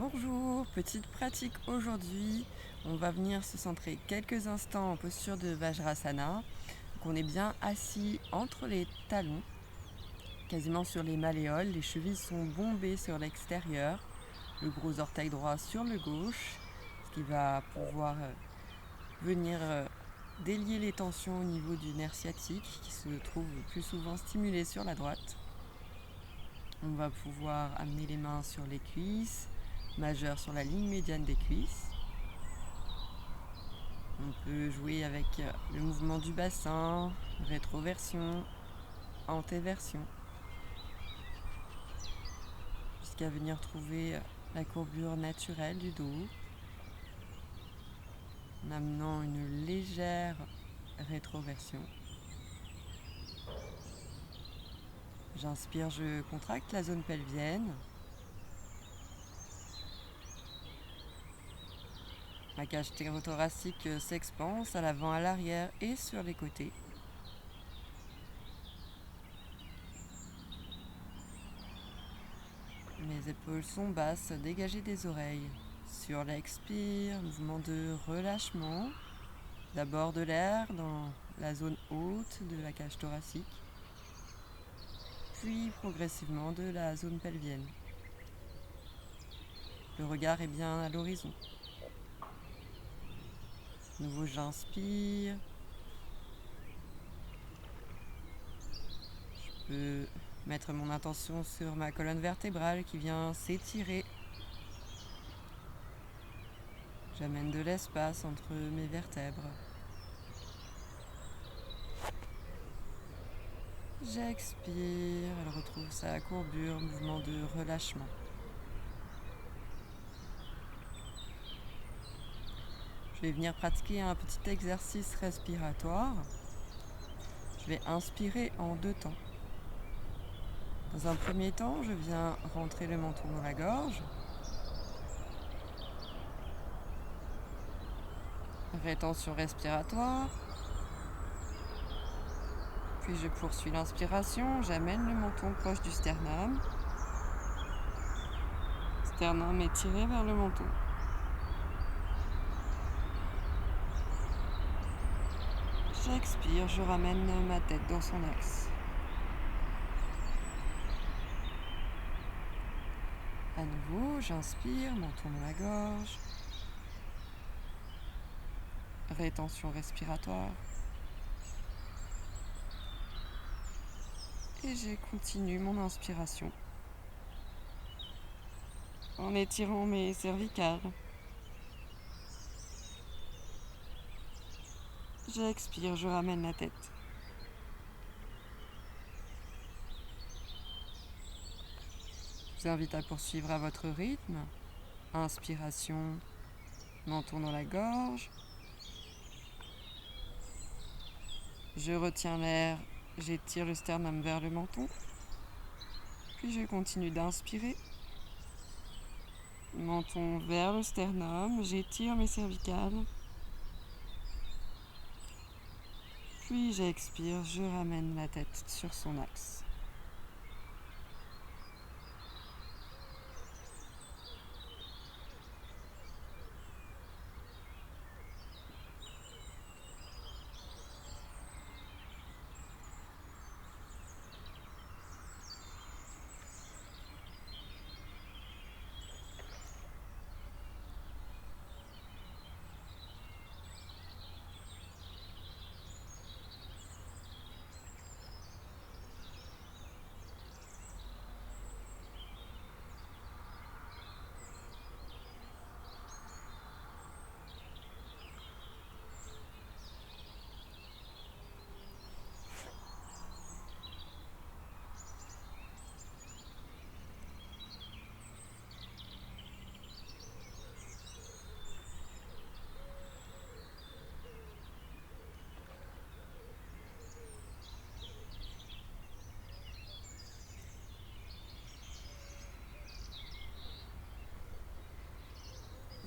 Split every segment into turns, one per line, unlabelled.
Bonjour, petite pratique aujourd'hui. On va venir se centrer quelques instants en posture de Vajrasana. Donc on est bien assis entre les talons, quasiment sur les malléoles. Les chevilles sont bombées sur l'extérieur, le gros orteil droit sur le gauche, ce qui va pouvoir venir délier les tensions au niveau du nerf sciatique qui se trouve plus souvent stimulé sur la droite. On va pouvoir amener les mains sur les cuisses, majeures sur la ligne médiane des cuisses. On peut jouer avec le mouvement du bassin, rétroversion, antéversion, jusqu'à venir trouver la courbure naturelle du dos, en amenant une légère rétroversion. J'inspire, je contracte la zone pelvienne. Ma cage thoracique s'expanse à l'avant, à l'arrière et sur les côtés. Mes épaules sont basses, dégagées des oreilles. Sur l'expire, mouvement de relâchement. D'abord de l'air dans la zone haute de la cage thoracique, puis progressivement de la zone pelvienne. Le regard est bien à l'horizon. De nouveau, j'inspire. Je peux mettre mon attention sur ma colonne vertébrale qui vient s'étirer. J'amène de l'espace entre mes vertèbres. J'expire, elle retrouve sa courbure, mouvement de relâchement. Je vais venir pratiquer un petit exercice respiratoire. Je vais inspirer en 2 temps. Dans un premier temps, je viens rentrer le menton dans la gorge. Rétention respiratoire. Puis je poursuis l'inspiration, j'amène le menton proche du sternum. Sternum étiré vers le menton. J'expire, je ramène ma tête dans son axe. À nouveau, j'inspire, menton dans la gorge. Rétention respiratoire. Et je continue mon inspiration en étirant mes cervicales. J'expire, je ramène la tête. Je vous invite à poursuivre à votre rythme. Inspiration, menton dans la gorge. Je retiens l'air, j'étire le sternum vers le menton. Puis je continue d'inspirer. Menton vers le sternum, j'étire mes cervicales. Puis j'expire, je ramène la tête sur son axe.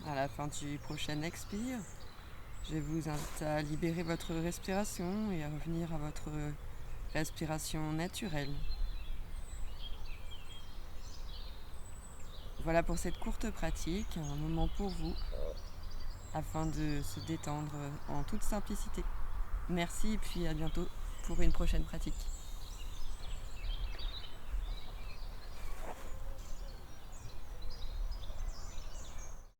À la fin du prochain expire, je vous invite à libérer votre respiration et à revenir à votre respiration naturelle. Voilà pour cette courte pratique, un moment pour vous afin de se détendre en toute simplicité. Merci et puis à bientôt pour une prochaine pratique.